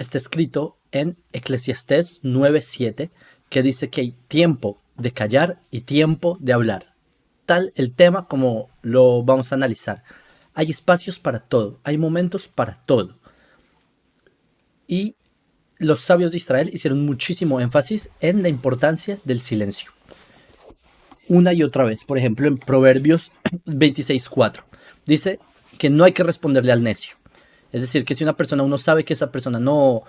está escrito en Eclesiastés 9:7, que dice que hay tiempo de callar y tiempo de hablar. Tal el tema como lo vamos a analizar. Hay espacios para todo, hay momentos para todo. Y los sabios de Israel hicieron muchísimo énfasis en la importancia del silencio. Una y otra vez, por ejemplo, en Proverbios 26:4, dice que no hay que responderle al necio. Es decir, que si una persona, uno sabe que esa persona no,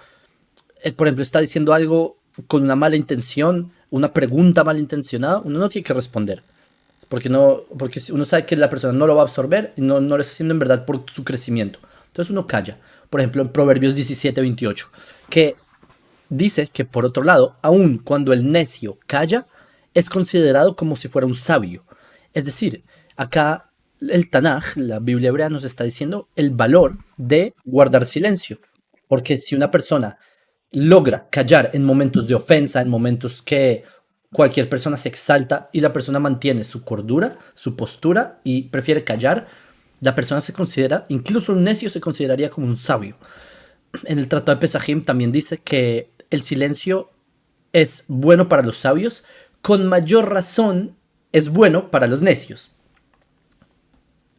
por ejemplo, está diciendo algo con una mala intención, una pregunta malintencionada, uno no tiene que responder. Porque, no, porque uno sabe que la persona no lo va a absorber y no lo está haciendo en verdad por su crecimiento. Entonces uno calla. Por ejemplo, en Proverbios 17:28, que dice que por otro lado, aun cuando el necio calla, es considerado como si fuera un sabio. Es decir, acá el Tanaj, la Biblia hebrea, nos está diciendo el valor de guardar silencio. Porque si una persona logra callar en momentos de ofensa, en momentos que cualquier persona se exalta y la persona mantiene su cordura, su postura y prefiere callar, la persona se considera, incluso un necio se consideraría como un sabio. En el Tratado de Pesajim también dice que el silencio es bueno para los sabios, con mayor razón es bueno para los necios.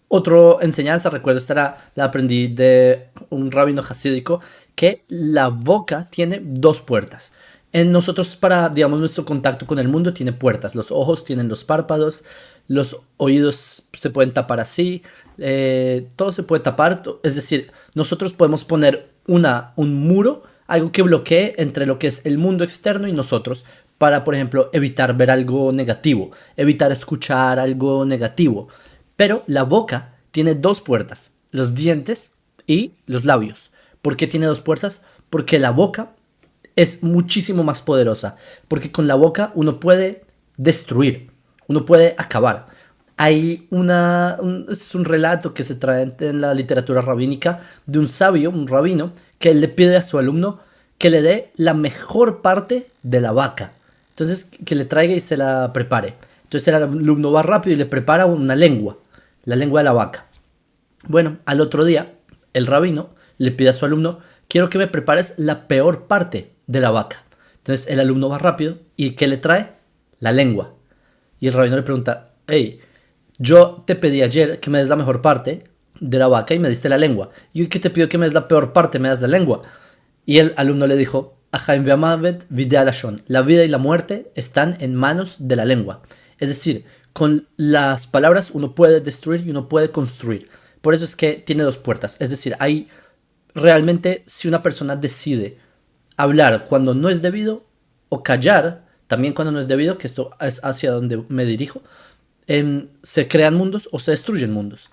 Otra enseñanza, recuerdo, esta la aprendí de un rabino hasídico, que la boca tiene dos puertas. En nosotros, para, digamos, nuestro contacto con el mundo tiene puertas. Los ojos tienen los párpados, los oídos se pueden tapar así, todo se puede tapar. Es decir, nosotros podemos poner un muro, algo que bloquee entre lo que es el mundo externo y nosotros, para, por ejemplo, evitar ver algo negativo, evitar escuchar algo negativo. Pero la boca tiene dos puertas, los dientes y los labios. ¿Por qué tiene dos puertas? Porque la boca es muchísimo más poderosa. Porque con la boca uno puede destruir, uno puede acabar. Hay es un relato que se trae en la literatura rabínica de un sabio, un rabino, que le pide a su alumno que le dé la mejor parte de la vaca. Entonces, que le traiga y se la prepare. Entonces el alumno va rápido y le prepara una lengua, la lengua de la vaca. Bueno, al otro día, el rabino le pide a su alumno, quiero que me prepares la peor parte de la vaca. Entonces el alumno va rápido y ¿qué le trae? La lengua. Y el rabino le pregunta, hey, yo te pedí ayer que me des la mejor parte de la vaca y me diste la lengua. Y hoy que te pido que me des la peor parte, me das la lengua. Y el alumno le dijo, la vida y la muerte están en manos de la lengua. Es decir, con las palabras uno puede destruir y uno puede construir. Por eso es que tiene dos puertas. Es decir, hay realmente, si una persona decide hablar cuando no es debido o callar también cuando no es debido, que esto es hacia donde me dirijo, se crean mundos o se destruyen mundos.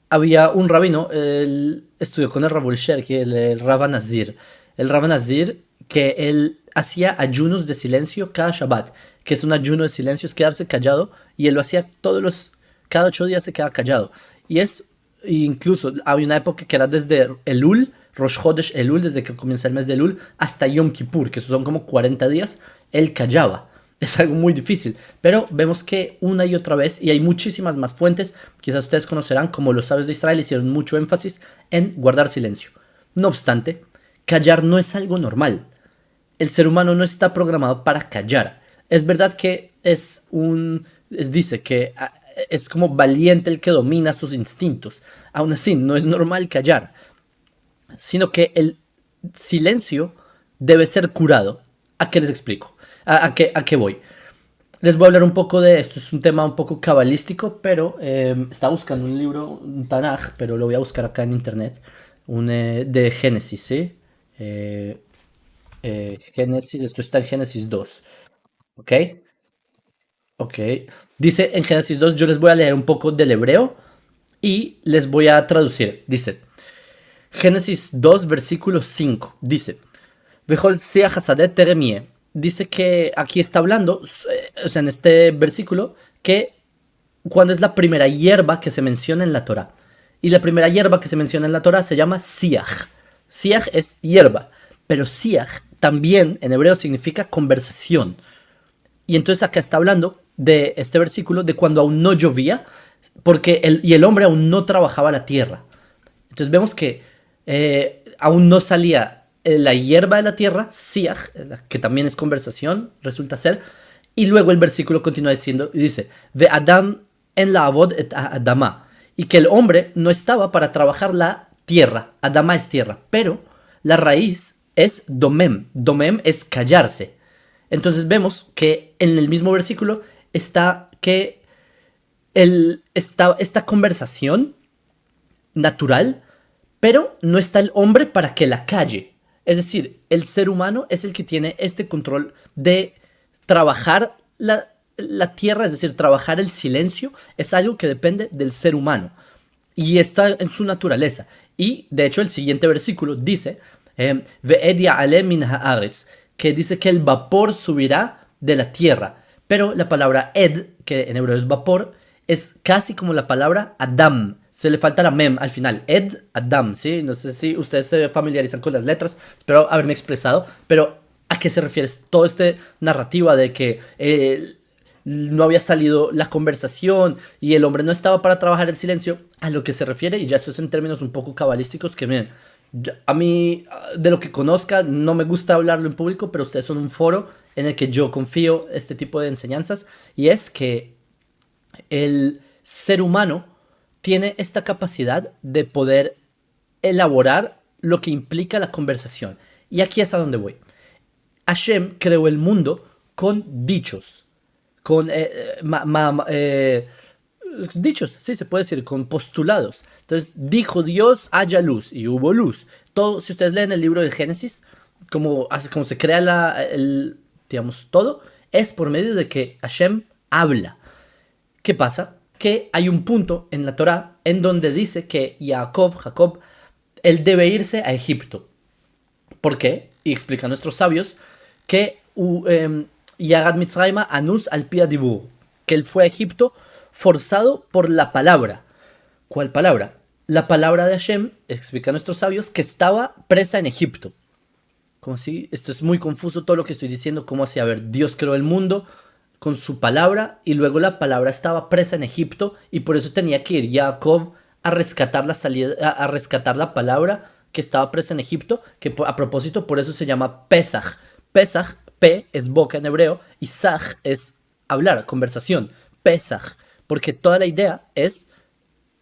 Había un rabino, él estudió con el Rabul Sherki, el Rabban Nazir. El Rabban Nazir, que él hacía ayunos de silencio cada Shabbat, que es un ayuno de silencio, es quedarse callado, y él lo hacía cada 8 días se quedaba callado. Y es, incluso, había una época que era desde Elul, Rosh Chodesh Elul, desde que comienza el mes de Elul, hasta Yom Kippur, que son como 40 días, él callaba. Es algo muy difícil, pero vemos que una y otra vez, y hay muchísimas más fuentes, quizás ustedes conocerán, como los sabios de Israel hicieron mucho énfasis en guardar silencio. No obstante, callar no es algo normal. El ser humano no está programado para callar. Es verdad que dice que es como valiente el que domina sus instintos. Aún así, no es normal callar, sino que el silencio debe ser curado. ¿A qué les explico? ¿A qué voy? Les voy a hablar un poco de esto. Es un tema un poco cabalístico, pero estaba buscando un libro, un Tanaj, pero lo voy a buscar acá en internet. De Génesis, ¿sí? Génesis, esto está en Génesis 2. ¿Ok? Ok. Dice en Génesis 2, yo les voy a leer un poco del hebreo y les voy a traducir. Dice, Génesis 2, versículo 5. Dice, Behol sea Hasadet Teremie. Dice que aquí está hablando, o sea, en este versículo, que cuando es la primera hierba que se menciona en la Torah. Y la primera hierba que se menciona en la Torah se llama siach. Siach es hierba, pero siach también en hebreo significa conversación. Y entonces acá está hablando de este versículo de cuando aún no llovía, porque el hombre aún no trabajaba la tierra. Entonces vemos que aún no salía la hierba de la tierra, siach, que también es conversación, resulta ser. Y luego el versículo continúa diciendo, y dice, Ve Adam en la avod et Adama. Y que el hombre no estaba para trabajar la tierra. Adama es tierra. Pero la raíz es domem. Domem es callarse. Entonces vemos que en el mismo versículo está que esta conversación natural, pero no está el hombre para que la calle. Es decir, el ser humano es el que tiene este control de trabajar la tierra, es decir, trabajar el silencio, es algo que depende del ser humano y está en su naturaleza. Y de hecho el siguiente versículo dice, Ve'ed ya'ale min ha'aretz, que dice que el vapor subirá de la tierra. Pero la palabra ed, que en hebreo es vapor, es casi como la palabra Adam. Se le falta la mem al final. Ed, Adam, ¿sí? No sé si ustedes se familiarizan con las letras. Espero haberme expresado. Pero, ¿a qué se refiere toda esta narrativa de que no había salido la conversación y el hombre no estaba para trabajar el silencio? A lo que se refiere, y ya esto es en términos un poco cabalísticos, que miren, a mí, de lo que conozca, no me gusta hablarlo en público, pero ustedes son un foro en el que yo confío este tipo de enseñanzas. Y es que el ser humano tiene esta capacidad de poder elaborar lo que implica la conversación. Y aquí es a donde voy. Hashem creó el mundo con dichos, con dichos, sí se puede decir, con postulados. Entonces dijo Dios, haya luz, y hubo luz. Todo, si ustedes leen el libro de Génesis, como se crea digamos, todo, es por medio de que Hashem habla. ¿Qué pasa? Que hay un punto en la Torá en donde dice que Jacob, él debe irse a Egipto. ¿Por qué? Y explican nuestros sabios que Yagad Mitzrayma Anus al Pia Dibur, que él fue a Egipto forzado por la palabra. ¿Cuál palabra? La palabra de Hashem, explican nuestros sabios, que estaba presa en Egipto. ¿Cómo así? Esto es muy confuso todo lo que estoy diciendo. ¿Cómo así? A ver, Dios creó el mundo con su palabra y luego la palabra estaba presa en Egipto y por eso tenía que ir Jacob a rescatar a rescatar la palabra que estaba presa en Egipto, que a propósito por eso se llama Pesach. Pesach, P es boca en hebreo y Saj es hablar, conversación. Pesach, porque toda la idea es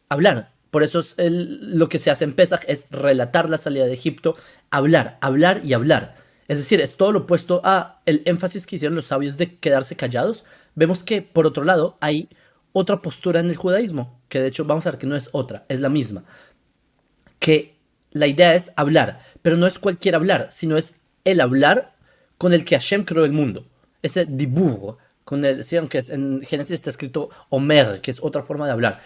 hablar. Por eso lo que se hace en Pesach es relatar la salida de Egipto, hablar, hablar y hablar. Es decir, es todo lo opuesto a el énfasis que hicieron los sabios de quedarse callados. Vemos que, por otro lado, hay otra postura en el judaísmo, que de hecho vamos a ver que no es otra, es la misma. Que la idea es hablar, pero no es cualquier hablar, sino es el hablar con el que Hashem creó el mundo. Ese dibur, sí, aunque en Génesis está escrito Omer, que es otra forma de hablar.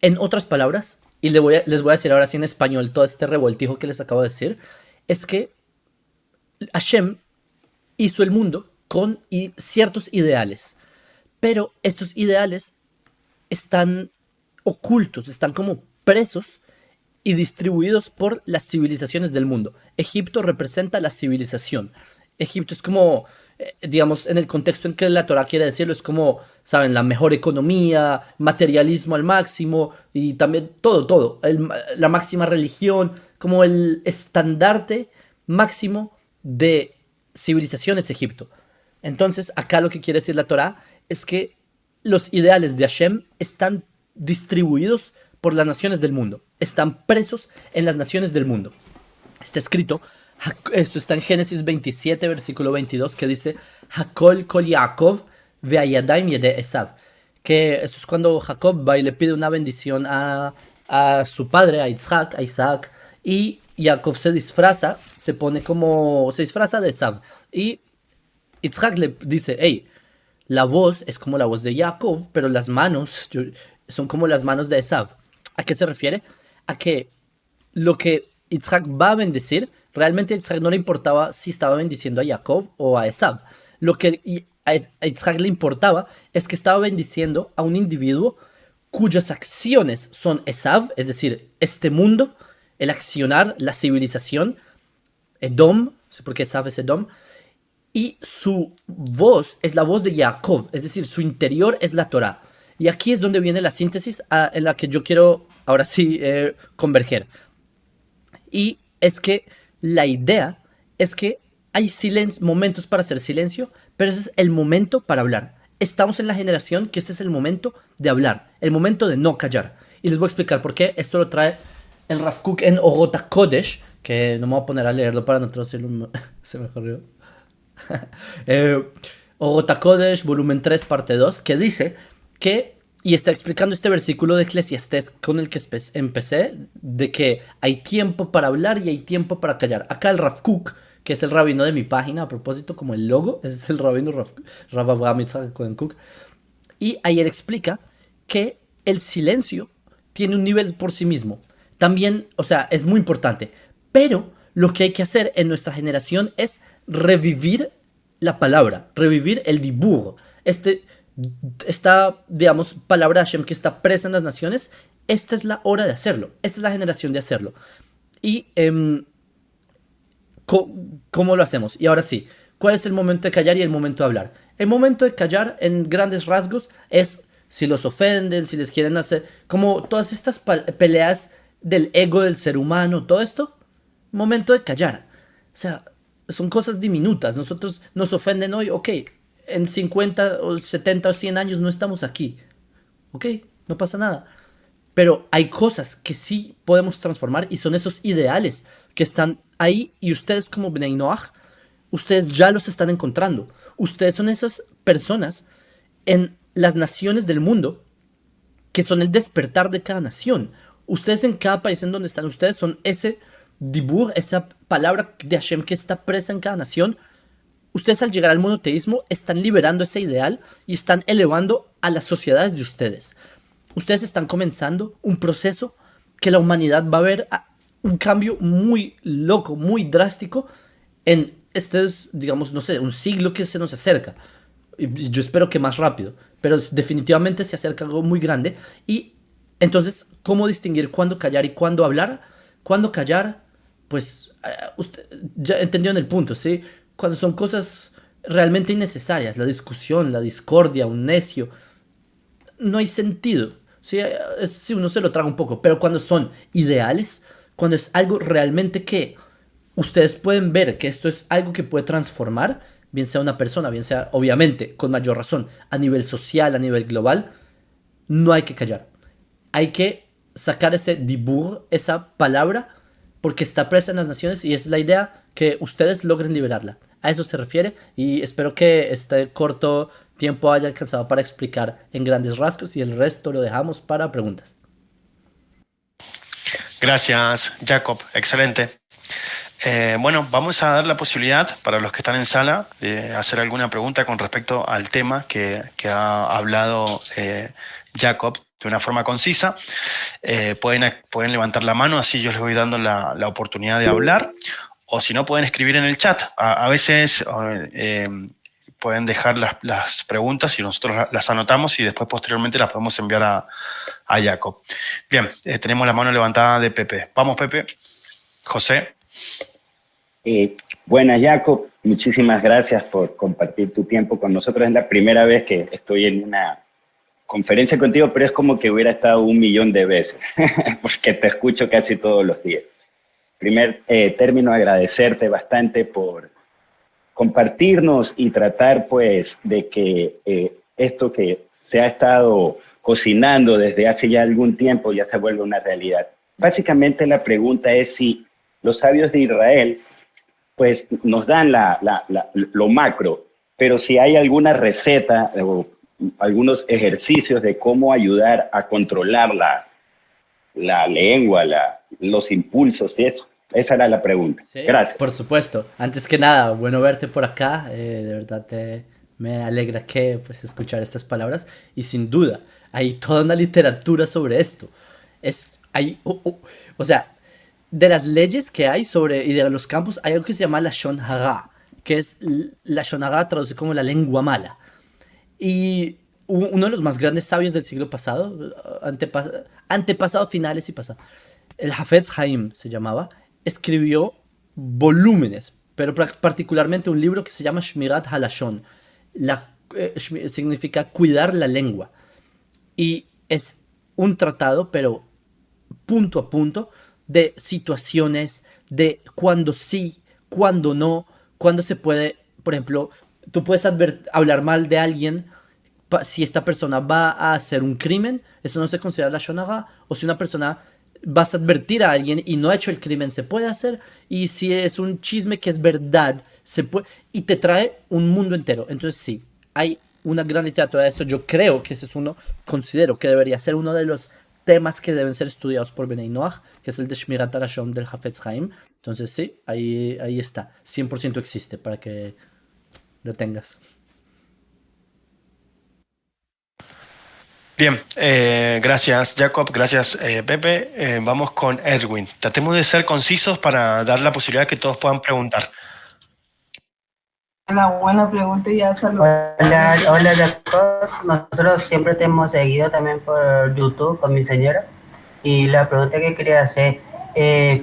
En otras palabras, y les voy a decir ahora sí en español todo este revoltijo que les acabo de decir, es que Hashem hizo el mundo con ciertos ideales, pero estos ideales están ocultos, están como presos y distribuidos por las civilizaciones del mundo. Egipto representa la civilización. Egipto es como, digamos, en el contexto en que la Torah quiere decirlo, es como, ¿saben? La mejor economía, materialismo al máximo y también todo, la máxima religión, como el estandarte máximo de civilización es Egipto. Entonces, acá lo que quiere decir la Torah es que los ideales de Hashem están distribuidos por las naciones del mundo, están presos en las naciones del mundo. Está escrito, esto está en Génesis 27, versículo 22, que dice, Hakol kol Yaakov ve'ayadayim yede Esav. Que esto es cuando Jacob va y le pide una bendición a su padre, a Isaac, y Jacob se disfraza de Esav. Y Isaac le dice, hey, la voz es como la voz de Jacob, pero las manos son como las manos de Esav. ¿A qué se refiere? A que lo que Isaac va a bendecir, realmente a Isaac no le importaba si estaba bendiciendo a Jacob o a Esav. Lo que a Isaac le importaba es que estaba bendiciendo a un individuo cuyas acciones son Esav, es decir, este mundo, el accionar, la civilización, Edom, porque Esav es Edom, y su voz es la voz de Jacob, es decir, su interior es la Torah. Y aquí es donde viene la síntesis en la que yo quiero ahora sí converger. Y es que la idea es que hay momentos para hacer silencio, pero ese es el momento para hablar. Estamos en la generación que ese es el momento de hablar, el momento de no callar. Y les voy a explicar por qué. Esto lo trae el Rav Kook en Ogota Kodesh, que no me voy a poner a leerlo para no traducirlo, se me corrió. eh, Ogota Kodesh, volumen 3, parte 2, que dice que, y está explicando este versículo de Eclesiastés con el que empecé, de que hay tiempo para hablar y hay tiempo para callar. Acá el Rav Kook, que es el rabino de mi página, a propósito, como el logo, ese es el rabino Rav Avraham Yitzhak Cohen Kook, y ahí él explica que el silencio tiene un nivel por sí mismo. También, o sea, es muy importante. Pero lo que hay que hacer en nuestra generación es revivir la palabra, revivir el dibur. Esta, digamos, palabra Hashem que está presa en las naciones, esta es la hora de hacerlo. Esta es la generación de hacerlo. Y ¿cómo lo hacemos? Y ahora sí, ¿cuál es el momento de callar y el momento de hablar? El momento de callar, en grandes rasgos, es si los ofenden, si les quieren hacer, como todas estas peleas del ego del ser humano, todo esto, momento de callar. O sea, son cosas diminutas. Nosotros nos ofenden hoy, ok, en 50 o 70 o 100 años no estamos aquí. Ok, no pasa nada. Pero hay cosas que sí podemos transformar y son esos ideales que están ahí y ustedes como Bnei Noach, ustedes ya los están encontrando. Ustedes son esas personas en las naciones del mundo que son el despertar de cada nación. Ustedes en cada país en donde están, ustedes son ese dibur, esa palabra de Hashem que está presa en cada nación. Ustedes al llegar al monoteísmo están liberando ese ideal y están elevando a las sociedades de ustedes. Ustedes están comenzando un proceso que la humanidad va a ver un cambio muy loco, muy drástico en este, digamos, no sé, un siglo que se nos acerca. Y yo espero que más rápido, pero definitivamente se acerca algo muy grande. Y entonces, ¿cómo distinguir cuándo callar y cuándo hablar? Cuándo callar, pues, usted ya entendió en el punto, ¿sí? Cuando son cosas realmente innecesarias, la discusión, la discordia, un necio, no hay sentido. ¿Sí? Sí, uno se lo traga un poco, pero cuando son ideales, cuando es algo realmente que ustedes pueden ver que esto es algo que puede transformar, bien sea una persona, bien sea, obviamente, con mayor razón, a nivel social, a nivel global, no hay que callar. Hay que sacar ese dibur, esa palabra, porque está presa en las naciones y es la idea que ustedes logren liberarla. A eso se refiere y espero que este corto tiempo haya alcanzado para explicar en grandes rasgos y el resto lo dejamos para preguntas. Gracias, Jacob. Excelente. Bueno, vamos a dar la posibilidad para los que están en sala de hacer alguna pregunta con respecto al tema que ha hablado Jacob de una forma concisa. Pueden levantar la mano, así yo les voy dando la oportunidad de hablar, o si no, pueden escribir en el chat. A veces pueden dejar las preguntas y nosotros las anotamos y después posteriormente las podemos enviar a Jacob. Bien, tenemos la mano levantada de Pepe. Vamos, Pepe. José. Buenas, Jacob. Muchísimas gracias por compartir tu tiempo con nosotros. Es la primera vez que estoy en una conferencia contigo, pero es como que hubiera estado 1.000.000 de veces, porque te escucho casi todos los días. Primer término, agradecerte bastante por compartirnos y tratar, pues, de que esto que se ha estado cocinando desde hace ya algún tiempo ya se vuelve una realidad. Básicamente la pregunta es si los sabios de Israel pues nos dan lo macro, pero si hay alguna receta o algunos ejercicios de cómo ayudar a controlar la lengua, los impulsos y eso. Esa era la pregunta. Sí, Gracias. por supuesto. Antes que nada, bueno verte por acá. De verdad me alegra que pues escuchar estas palabras. Y sin duda, hay toda una literatura sobre esto. O sea, de las leyes que hay sobre y de los campos, hay algo que se llama la Shon Hara, que es la Shon Hara traduce como la lengua mala. Y uno de los más grandes sabios del siglo pasado, antepasado, finales y pasado, el Hafetz Haim se llamaba, escribió volúmenes, pero particularmente un libro que se llama Shmirat Halashon. Significa cuidar la lengua. Y es un tratado, pero punto a punto, de situaciones, de cuándo sí, cuándo no, cuándo se puede, por ejemplo, tú puedes hablar mal de alguien si esta persona va a hacer un crimen, eso no se considera la shonaga, o si una persona vas a advertir a alguien y no ha hecho el crimen, se puede hacer, y si es un chisme que es verdad, se puede, y te trae un mundo entero. Entonces sí, hay una gran literatura de eso. Yo creo que ese es uno, considero que debería ser uno de los temas que deben ser estudiados por Benay Noach, que es el de Shmirat HaLashon del Hafetz Haim. Entonces sí, ahí está, 100% existe para que lo tengas. Bien, gracias Jacob, gracias Pepe. Vamos con Edwin. Tratemos de ser concisos para dar la posibilidad que todos puedan preguntar. Una buena pregunta y ya salud. Hola Jacob, nosotros siempre te hemos seguido también por YouTube con mi señora y la pregunta que quería hacer,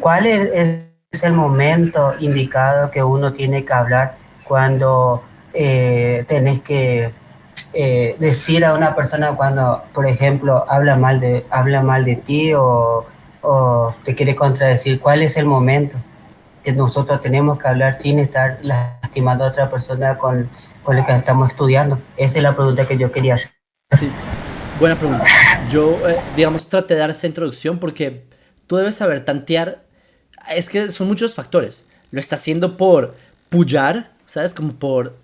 ¿cuál es el momento indicado que uno tiene que hablar cuando tenés que decir a una persona cuando, por ejemplo, habla mal de ti o te quiere contradecir? ¿Cuál es el momento que nosotros tenemos que hablar sin estar lastimando a otra persona con la que estamos estudiando? Esa es la pregunta que yo quería hacer. Sí, buena pregunta. Yo, digamos, traté de dar esta introducción porque tú debes saber tantear. Es que son muchos factores. Lo está haciendo por pullar, ¿sabes? Como por.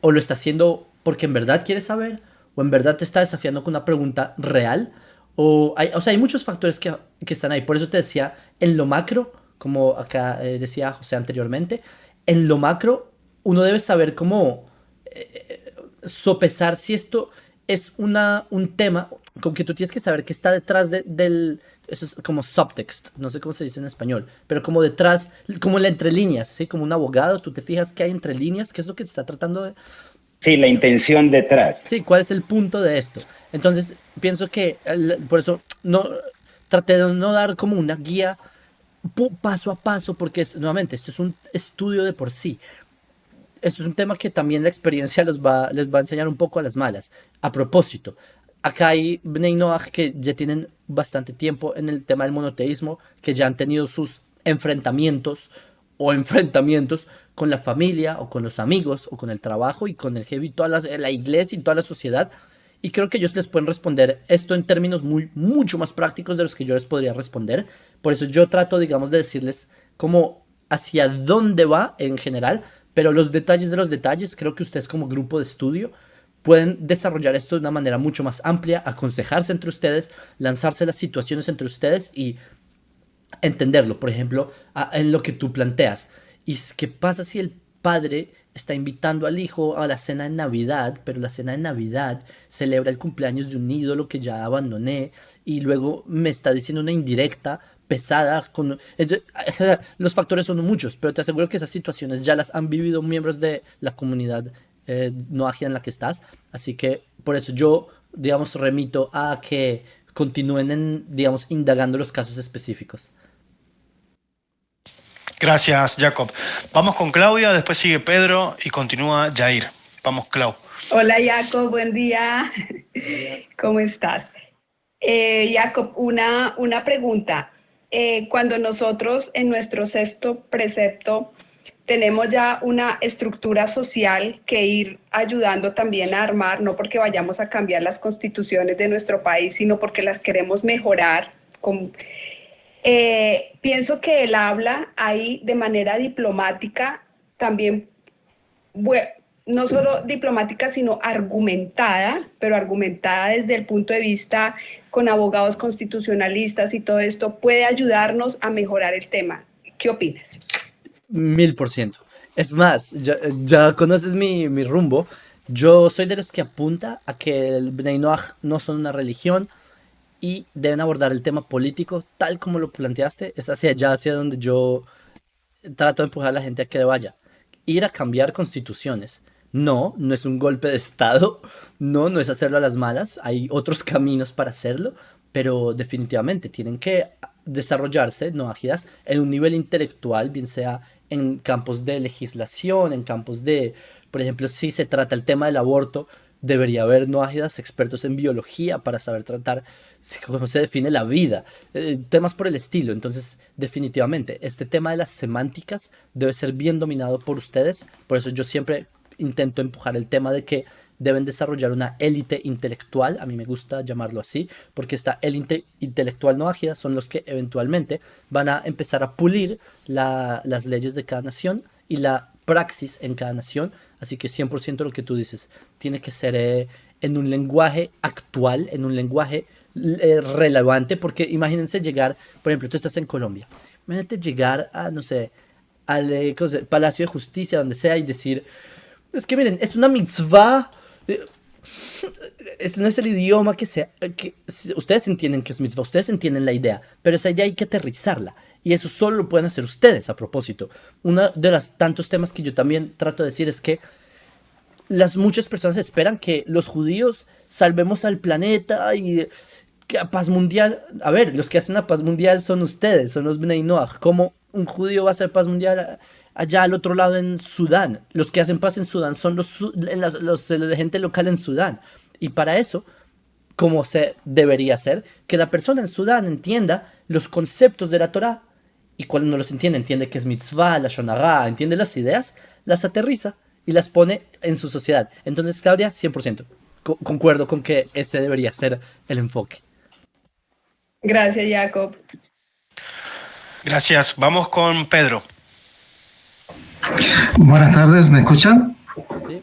O lo está haciendo porque en verdad quiere saber. O en verdad te está desafiando con una pregunta real. O sea, hay muchos factores que están ahí. Por eso te decía, en lo macro, como acá decía José anteriormente, en lo macro uno debe saber cómo sopesar si esto es un tema con que tú tienes que saber que está detrás del. Eso es como subtext, no sé cómo se dice en español, pero como detrás, como la entre líneas, ¿sí? Como un abogado, tú te fijas que hay entre líneas, qué es lo que te está tratando de. Sí, la intención detrás. Sí, ¿cuál es el punto de esto? Entonces, pienso que por eso no traté de no dar como una guía paso a paso, porque nuevamente, esto es un estudio de por sí. Esto es un tema que también la experiencia les va a enseñar un poco a las malas. A propósito, acá hay Bnei Noach que ya tienen bastante tiempo en el tema del monoteísmo, que ya han tenido sus enfrentamientos con la familia o con los amigos o con el trabajo y con el jefe y toda la iglesia y toda la sociedad. Y creo que ellos les pueden responder esto en términos mucho más prácticos de los que yo les podría responder. Por eso yo trato, digamos, de decirles cómo hacia dónde va en general, pero los detalles de los detalles, creo que ustedes como grupo de estudio pueden desarrollar esto de una manera mucho más amplia, aconsejarse entre ustedes, lanzarse las situaciones entre ustedes y entenderlo. Por ejemplo, en lo que tú planteas. ¿Y qué pasa si el padre está invitando al hijo a la cena de Navidad, pero la cena de Navidad celebra el cumpleaños de un ídolo que ya abandoné y luego me está diciendo una indirecta pesada? Entonces, los factores son muchos, pero te aseguro que esas situaciones ya las han vivido miembros de la comunidad no ágil en la que estás. Así que por eso yo, digamos, remito a que continúen, digamos, indagando los casos específicos. Gracias Jacob. Vamos con Claudia, después sigue Pedro y continúa Jair. Vamos, Clau. Hola Jacob, buen día. ¿Cómo estás? Jacob, una pregunta. Cuando nosotros en nuestro sexto precepto tenemos ya una estructura social que ir ayudando también a armar, no porque vayamos a cambiar las constituciones de nuestro país, sino porque las queremos mejorar. Pienso que el habla ahí de manera diplomática también, no solo diplomática, sino argumentada, pero argumentada desde el punto de vista con abogados constitucionalistas y todo esto, puede ayudarnos a mejorar el tema. ¿Qué opinas? 1000%. Es más, ya conoces mi rumbo. Yo soy de los que apunta a que el Bnei Noach no son una religión y deben abordar el tema político tal como lo planteaste. Es hacia allá, hacia donde yo trato de empujar a la gente a que vaya. Ir a cambiar constituciones. No, no es un golpe de estado. No es hacerlo a las malas. Hay otros caminos para hacerlo. Pero definitivamente tienen que desarrollarse, no ágidas, en un nivel intelectual, bien sea en campos de legislación, en campos de, por ejemplo, si se trata el tema del aborto, debería haber no ágidas expertos en biología para saber tratar cómo se define la vida, temas por el estilo. Entonces, definitivamente, este tema de las semánticas debe ser bien dominado por ustedes. Por eso yo siempre intento empujar el tema de que deben desarrollar una élite intelectual, a mí me gusta llamarlo así, porque esta élite intelectual no ágida son los que eventualmente van a empezar a pulir las leyes de cada nación y la praxis en cada nación. Así que 100% lo que tú dices tiene que ser en un lenguaje actual, en un lenguaje relevante, porque imagínense llegar, por ejemplo, tú estás en Colombia, imagínate llegar a, no sé, al Palacio de Justicia, donde sea, y decir, es que miren, es una mitzvah. Este no es el idioma que sea. Ustedes entienden que es mitzvah, ustedes entienden la idea, pero esa idea hay que aterrizarla. Y eso solo lo pueden hacer ustedes a propósito. Uno de los tantos temas que yo también trato de decir es que muchas personas esperan que los judíos salvemos al planeta y que a paz mundial. A ver, los que hacen la paz mundial son ustedes, son los Bnei Noach. ¿Cómo un judío va a hacer paz mundial allá al otro lado en Sudán? Los que hacen paz en Sudán son la gente local en Sudán. Y para eso, como se debería hacer, que la persona en Sudán entienda los conceptos de la Torá. Y cuando no los entiende, entiende que es mitzvah, la shonará, entiende las ideas, las aterriza y las pone en su sociedad. Entonces, Claudia, 100%. Concuerdo con que ese debería ser el enfoque. Gracias, Jacob. Gracias. Vamos con Pedro. Buenas tardes, ¿me escuchan? ¿Sí?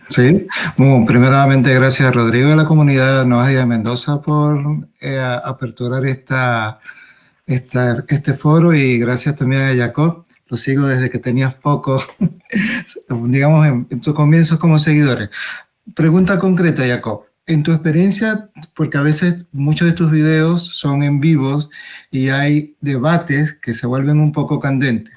Sí. Bueno, primeramente, gracias a Rodrigo de la comunidad Noaja de Mendoza por aperturar este foro, y gracias también a Jacob. Lo sigo desde que tenías poco, digamos, en tus comienzos como seguidores. Pregunta concreta, Jacob. En tu experiencia, porque a veces muchos de tus videos son en vivos y hay debates que se vuelven un poco candentes,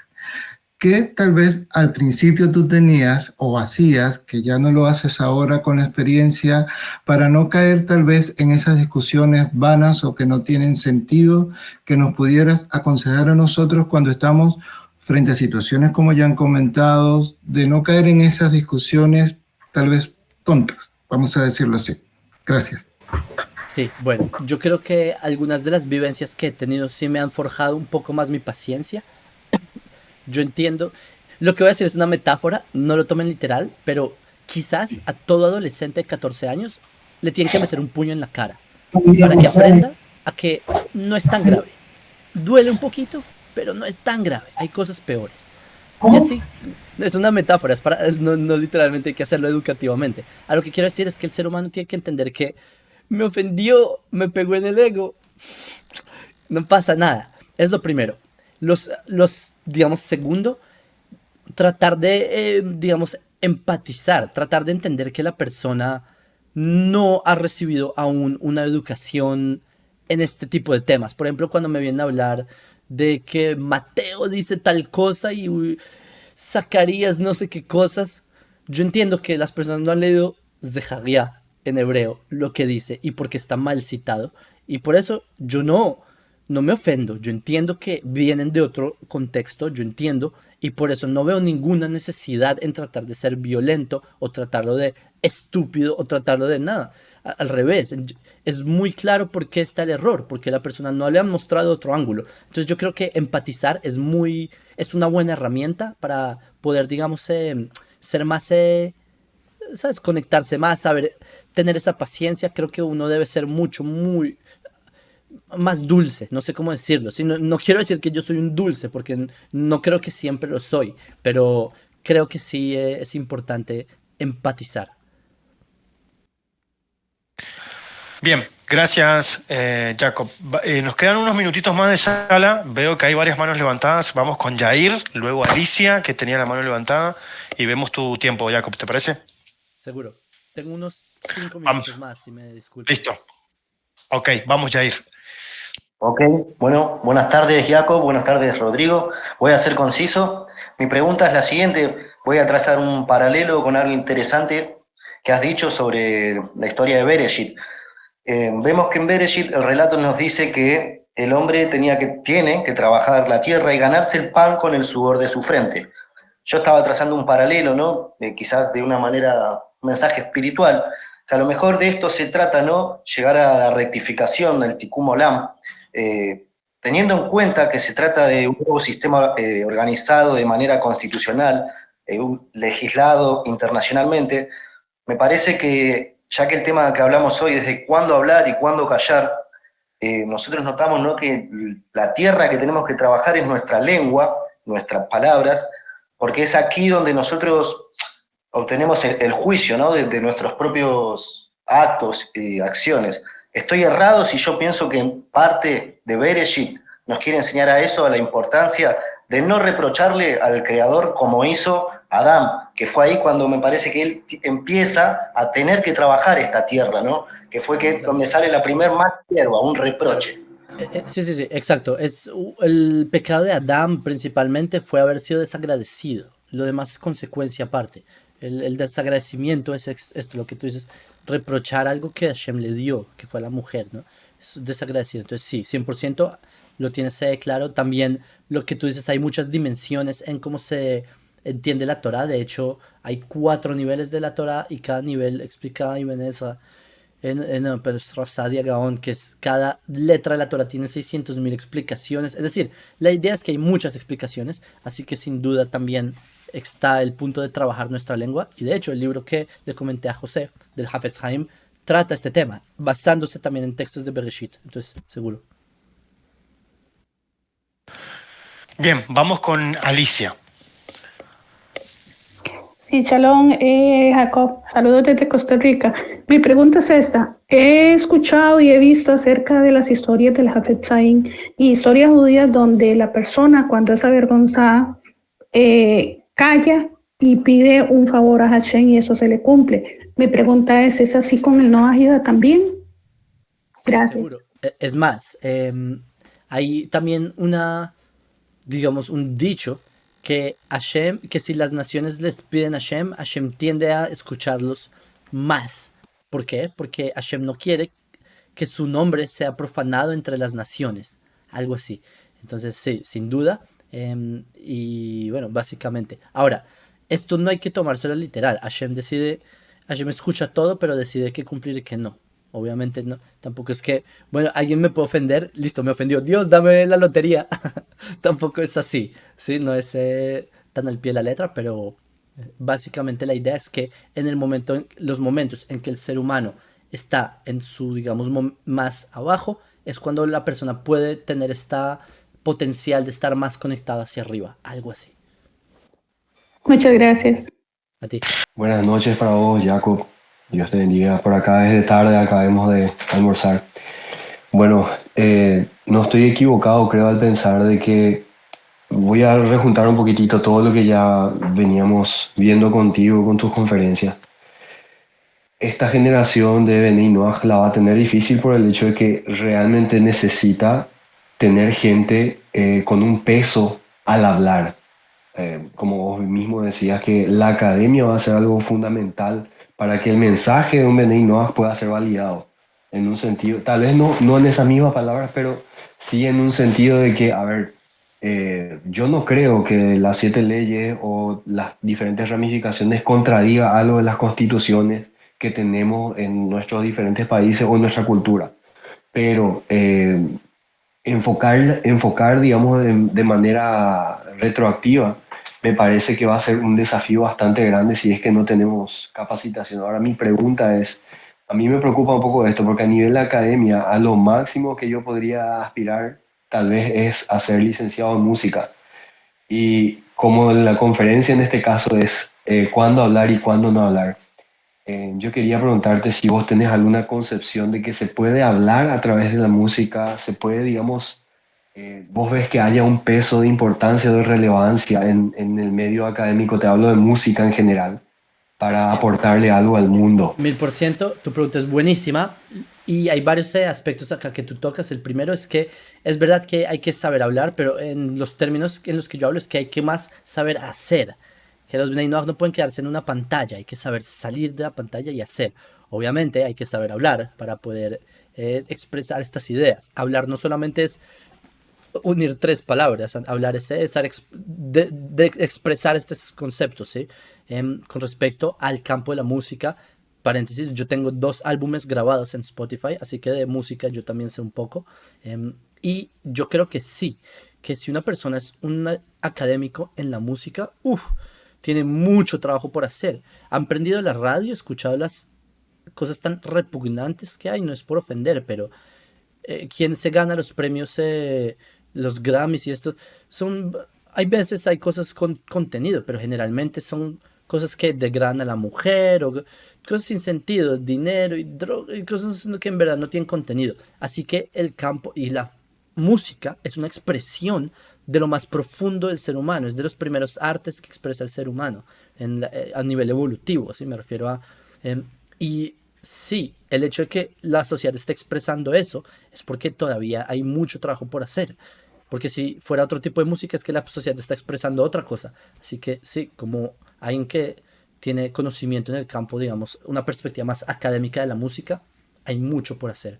¿qué tal vez al principio tú tenías o hacías, que ya no lo haces ahora con la experiencia, para no caer tal vez en esas discusiones vanas o que no tienen sentido, que nos pudieras aconsejar a nosotros cuando estamos frente a situaciones como ya han comentado, de no caer en esas discusiones tal vez tontas, vamos a decirlo así? Gracias. Sí, bueno, yo creo que algunas de las vivencias que he tenido sí me han forjado un poco más mi paciencia. Yo entiendo, lo que voy a decir es una metáfora, no lo tomen literal, pero quizás a todo adolescente de 14 años le tienen que meter un puño en la cara para que aprenda a que no es tan grave. Duele un poquito, pero no es tan grave, hay cosas peores. Y así, es una metáfora, no literalmente hay que hacerlo educativamente. A lo que quiero decir es que el ser humano tiene que entender que me ofendió, me pegó en el ego, no pasa nada, es lo primero. Digamos, segundo, tratar de, digamos, empatizar, tratar de entender que la persona no ha recibido aún una educación en este tipo de temas. Por ejemplo, cuando me vienen a hablar de que Mateo dice tal cosa y Zacarías no sé qué cosas, yo entiendo que las personas no han leído Zeharia en hebreo lo que dice y porque está mal citado, y por eso yo no me ofendo, yo entiendo que vienen de otro contexto, yo entiendo, y por eso no veo ninguna necesidad en tratar de ser violento o tratarlo de estúpido o tratarlo de nada. Al revés, es muy claro por qué está el error, porque la persona no le ha mostrado otro ángulo. Entonces yo creo que empatizar es una buena herramienta para poder, digamos, ser más, ¿sabes? Conectarse más, saber tener esa paciencia. Creo que uno debe ser muy más dulce, no sé cómo decirlo. ¿Sí? No quiero decir que yo soy un dulce, porque no creo que siempre lo soy, pero creo que sí es importante empatizar. Bien, gracias, Jacob. Nos quedan unos minutitos más de sala. Veo que hay varias manos levantadas. Vamos con Jair, luego Alicia, que tenía la mano levantada, y vemos tu tiempo, Jacob, ¿te parece? Seguro. Tengo unos 5 minutos más, si me disculpas. Listo. Ok, vamos, Jair. Ok, bueno, buenas tardes, Jacob, buenas tardes, Rodrigo. Voy a ser conciso. Mi pregunta es la siguiente. Voy a trazar un paralelo con algo interesante que has dicho sobre la historia de Bereshit. Vemos que en Bereshit el relato nos dice que el hombre tiene que trabajar la tierra y ganarse el pan con el sudor de su frente. Yo estaba trazando un paralelo, ¿no? Quizás de una manera mensaje espiritual, que a lo mejor de esto se trata, ¿no? Llegar a la rectificación del Tikkun Olam, teniendo en cuenta que se trata de un nuevo sistema organizado de manera constitucional, legislado internacionalmente. Me parece que, ya que el tema que hablamos hoy es de cuándo hablar y cuándo callar, nosotros notamos, ¿no?, que la tierra que tenemos que trabajar es nuestra lengua, nuestras palabras, porque es aquí donde nosotros obtenemos el juicio, ¿no?, de nuestros propios actos y acciones. Estoy errado si yo pienso que en parte de Bereshit nos quiere enseñar a eso, a la importancia de no reprocharle al Creador como hizo Adán, que fue ahí cuando me parece que él empieza a tener que trabajar esta tierra, ¿no? Que fue que donde sale la primer mala hierba, un reproche. Sí, sí, sí, exacto. El pecado de Adán principalmente fue haber sido desagradecido. Lo demás es consecuencia aparte. El desagradecimiento es esto, lo que tú dices, reprochar algo que Hashem le dio, que fue a la mujer, ¿no? Es desagradecido. Entonces sí, 100% lo tienes claro. También lo que tú dices, hay muchas dimensiones en cómo se entiende la Torah. De hecho, hay 4 niveles de la Torah y cada nivel explica Ibn Ezra pero es Rav Sadia Gaon, que es cada letra de la Torah tiene 600.000 explicaciones. Es decir, la idea es que hay muchas explicaciones, así que sin duda también está el punto de trabajar nuestra lengua. Y de hecho, el libro que le comenté a José, del Hafetz Haim, trata este tema, basándose también en textos de Bereshit. Entonces, seguro. Bien, vamos con Alicia. Sí, Shalom, Jacob, saludos desde Costa Rica. Mi pregunta es esta. He escuchado y he visto acerca de las historias del Hafetz Haim y historias judías donde la persona, cuando es avergonzada, calla y pide un favor a Hashem y eso se le cumple. Mi pregunta ¿es así con el Noah Hida también? Gracias. Seguro. Es más, hay también digamos, un dicho que Hashem, que si las naciones les piden a Hashem, Hashem tiende a escucharlos más. ¿Por qué? Porque Hashem no quiere que su nombre sea profanado entre las naciones. Algo así. Entonces, sí, sin duda. Y bueno, básicamente. Ahora, esto no hay que tomárselo literal. Hashem escucha todo, pero decide qué cumplir y qué no. Obviamente no, tampoco es que, bueno, alguien me puede ofender, listo, me ofendió, Dios, dame la lotería. Tampoco es así, ¿sí? No es tan al pie de la letra, pero básicamente la idea es que los momentos en que el ser humano está en su, digamos, más abajo, es cuando la persona puede tener esta potencial de estar más conectado hacia arriba, algo así. Muchas gracias. A ti. Buenas noches para vos, Jacob. Dios te bendiga. Por acá desde tarde acabemos de almorzar. Bueno, no estoy equivocado, creo, al pensar de que voy a rejuntar un poquitito todo lo que ya veníamos viendo contigo con tus conferencias. Esta generación de Bnei Noach la va a tener difícil por el hecho de que realmente necesita tener gente con un peso al hablar. Como vos mismo decías, que la academia va a ser algo fundamental para que el mensaje de un Bnei Noach pueda ser validado. En un sentido, tal vez no en esas mismas palabras, pero sí en un sentido de que, a ver, yo no creo que las 7 leyes o las diferentes ramificaciones contradiga algo de las constituciones que tenemos en nuestros diferentes países o en nuestra cultura. Pero enfocar digamos, de manera retroactiva, me parece que va a ser un desafío bastante grande si es que no tenemos capacitación. Ahora mi pregunta es, a mí me preocupa un poco esto, porque a nivel de academia, a lo máximo que yo podría aspirar tal vez es a ser licenciado en música. Y como la conferencia en este caso es cuándo hablar y cuándo no hablar, yo quería preguntarte si vos tenés alguna concepción de que se puede hablar a través de la música, se puede, digamos, vos ves que haya un peso de importancia, de relevancia en el medio académico, te hablo de música en general, para aportarle algo al mundo. 1000%, tu pregunta es buenísima y hay varios aspectos acá que tú tocas. El primero es que es verdad que hay que saber hablar, pero en los términos en los que yo hablo es que hay que más saber hacer. Que los Bnei Noach no pueden quedarse en una pantalla, hay que saber salir de la pantalla y hacer. Obviamente hay que saber hablar para poder expresar estas ideas. Hablar no solamente es unir tres palabras, hablar es de expresar estos conceptos, ¿sí? Con respecto al campo de la música, paréntesis, yo tengo 2 álbumes grabados en Spotify, así que de música yo también sé un poco. Y yo creo que sí, que si una persona es un académico en la música, tiene mucho trabajo por hacer. Han aprendido la radio, escuchado las cosas tan repugnantes que hay, no es por ofender, pero quien se gana los premios, los Grammys y esto, hay veces hay cosas con contenido, pero generalmente son cosas que degradan a la mujer o cosas sin sentido, dinero y droga y cosas que en verdad no tienen contenido. Así que el campo y la música es una expresión de lo más profundo del ser humano, es de los primeros artes que expresa el ser humano a nivel evolutivo, así me refiero a... y sí, el hecho de que la sociedad esté expresando eso es porque todavía hay mucho trabajo por hacer. Porque si fuera otro tipo de música es que la sociedad está expresando otra cosa. Así que sí, como alguien que tiene conocimiento en el campo, digamos, una perspectiva más académica de la música, hay mucho por hacer.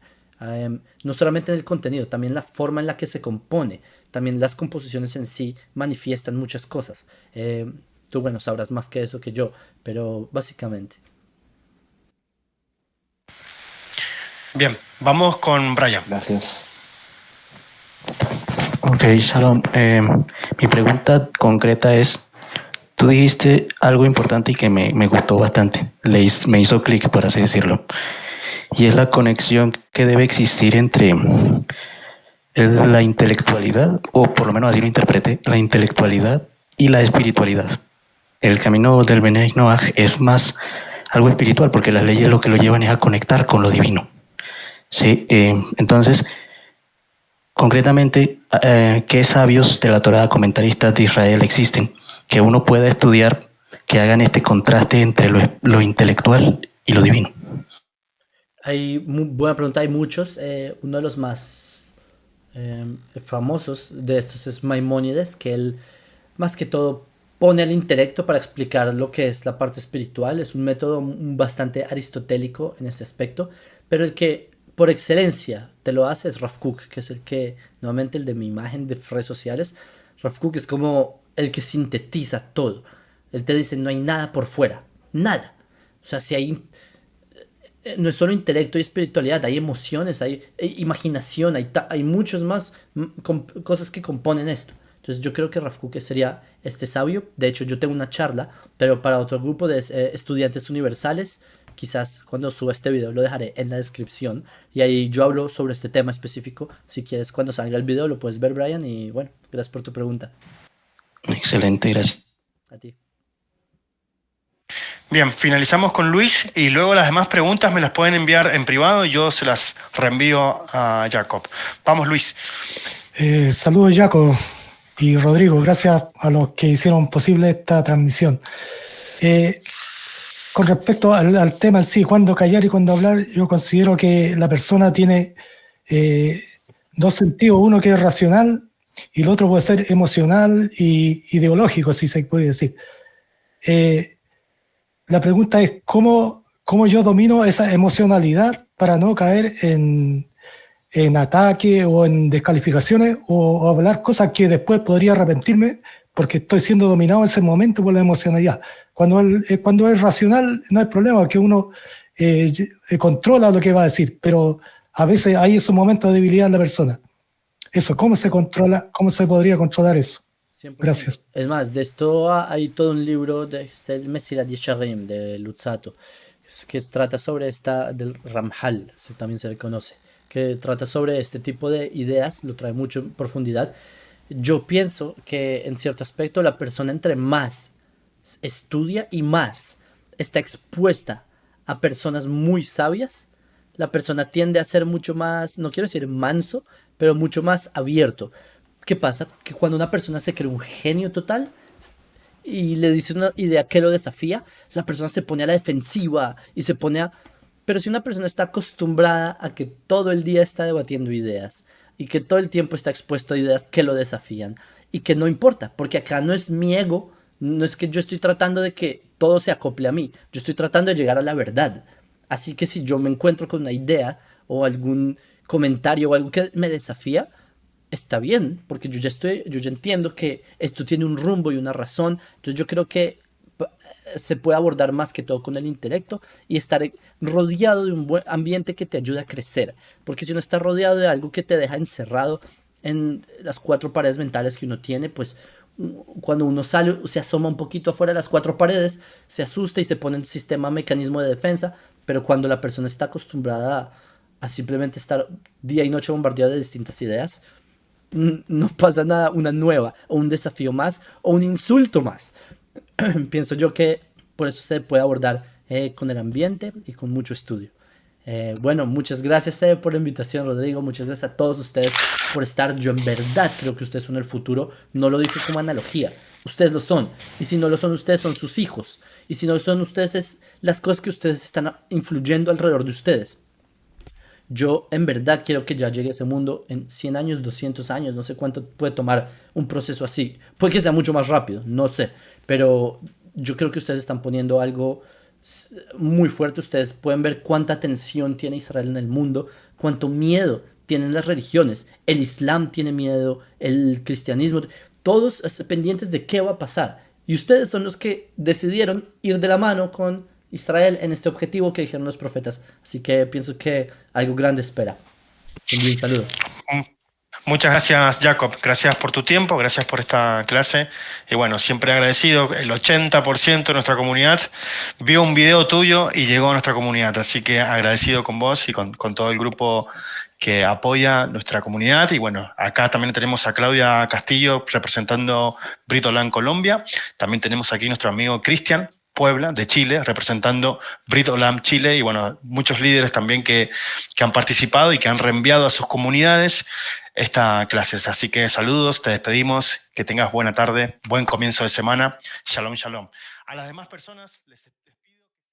No solamente en el contenido, también la forma en la que se compone, también las composiciones en sí manifiestan muchas cosas. Tú, bueno, sabrás más que eso que yo, pero básicamente. Bien, vamos con Brian. Gracias. Ok, Shalom. Mi pregunta concreta es, tú dijiste algo importante y que me gustó bastante, me hizo clic, por así decirlo, y es la conexión que debe existir entre la intelectualidad, o por lo menos así lo interpreté, la intelectualidad y la espiritualidad. El camino del Bnei Noach es más algo espiritual, porque las leyes lo que lo llevan es a conectar con lo divino. Sí, entonces, concretamente, ¿qué sabios de la Torá, comentaristas de Israel existen que uno pueda estudiar, que hagan este contraste entre lo intelectual y lo divino? Buena pregunta, hay muchos. Uno de los más famosos de estos es Maimónides, que él más que todo pone el intelecto para explicar lo que es la parte espiritual. Es un método bastante aristotélico en este aspecto, pero el que por excelencia te lo hace es Rav Kook, que es nuevamente el de mi imagen de redes sociales. Rav Kook es como el que sintetiza todo. Él te dice, no hay nada por fuera, nada. O sea, si hay... No es solo intelecto y espiritualidad, hay emociones, hay imaginación, hay muchas más cosas que componen esto. Entonces yo creo que Rav Kook sería este sabio. De hecho, yo tengo una charla, pero para otro grupo de estudiantes universales. Quizás cuando suba este video lo dejaré en la descripción. Y ahí yo hablo sobre este tema específico. Si quieres, cuando salga el video lo puedes ver, Brian. Y bueno, gracias por tu pregunta. Excelente, gracias. A ti. Bien, finalizamos con Luis y luego las demás preguntas me las pueden enviar en privado y yo se las reenvío a Jacob. Vamos, Luis. Saludos, Jacob y Rodrigo. Gracias a los que hicieron posible esta transmisión. Con respecto al tema en sí, cuándo callar y cuándo hablar, yo considero que la persona tiene 2 sentidos, uno que es racional y el otro puede ser emocional y ideológico, si se puede decir. La pregunta es cómo yo domino esa emocionalidad para no caer en ataque o en descalificaciones o hablar cosas que después podría arrepentirme porque estoy siendo dominado en ese momento por la emocionalidad. Cuando es racional no hay problema, porque uno controla lo que va a decir, pero a veces hay esos momentos de debilidad en la persona. Eso, ¿cómo se controla? ¿Cómo se podría controlar eso? 100%. Gracias. Es más, de esto hay todo un libro de Mesilat Yesharim de Luzzatto que trata sobre del Ramjal, también se le conoce, que trata sobre este tipo de ideas, lo trae mucho en profundidad. Yo pienso que en cierto aspecto la persona entre más estudia y más está expuesta a personas muy sabias, la persona tiende a ser mucho más, no quiero decir manso, pero mucho más abierto. ¿Qué pasa? Que cuando una persona se cree un genio total y le dice una idea que lo desafía, la persona se pone a la defensiva y se pone a... Pero si una persona está acostumbrada a que todo el día está debatiendo ideas y que todo el tiempo está expuesto a ideas que lo desafían y que no importa, porque acá no es mi ego, no es que yo estoy tratando de que todo se acople a mí, yo estoy tratando de llegar a la verdad. Así que si yo me encuentro con una idea o algún comentario o algo que me desafía, está bien, porque yo ya entiendo que esto tiene un rumbo y una razón. Entonces yo creo que se puede abordar más que todo con el intelecto y estar rodeado de un buen ambiente que te ayude a crecer. Porque si uno está rodeado de algo que te deja encerrado en las cuatro paredes mentales que uno tiene, pues cuando uno sale, se asoma un poquito afuera de las cuatro paredes, se asusta y se pone un sistema, mecanismo de defensa, pero cuando la persona está acostumbrada a simplemente estar día y noche bombardeado de distintas ideas, no pasa nada, una nueva, o un desafío más, o un insulto más. Pienso yo que por eso se puede abordar con el ambiente y con mucho estudio. Bueno, muchas gracias por la invitación, Rodrigo. Muchas gracias a todos ustedes por estar. Yo en verdad creo que ustedes son el futuro. No lo dije como analogía. Ustedes lo son. Y si no lo son ustedes, son sus hijos. Y si no lo son ustedes, es las cosas que ustedes están influyendo alrededor de ustedes. Yo en verdad quiero que ya llegue a ese mundo en 100 años, 200 años, no sé cuánto puede tomar un proceso así. Puede que sea mucho más rápido, no sé, pero yo creo que ustedes están poniendo algo muy fuerte. Ustedes pueden ver cuánta tensión tiene Israel en el mundo, cuánto miedo tienen las religiones. El Islam tiene miedo, el cristianismo, todos pendientes de qué va a pasar. Y ustedes son los que decidieron ir de la mano con Israel en este objetivo que dijeron los profetas. Así que pienso que algo grande espera. Un saludo. Muchas gracias, Jacob. Gracias por tu tiempo, gracias por esta clase. Y bueno, siempre agradecido. El 80% de nuestra comunidad vio un video tuyo y llegó a nuestra comunidad. Así que agradecido con vos y con todo el grupo que apoya nuestra comunidad. Y bueno, acá también tenemos a Claudia Castillo representando Brit Olam Colombia. También tenemos aquí nuestro amigo Cristian Puebla, de Chile, representando Brit Olam Chile, y bueno, muchos líderes también que han participado y que han reenviado a sus comunidades estas clases. Así que saludos, te despedimos, que tengas buena tarde, buen comienzo de semana. Shalom, shalom. A las demás personas les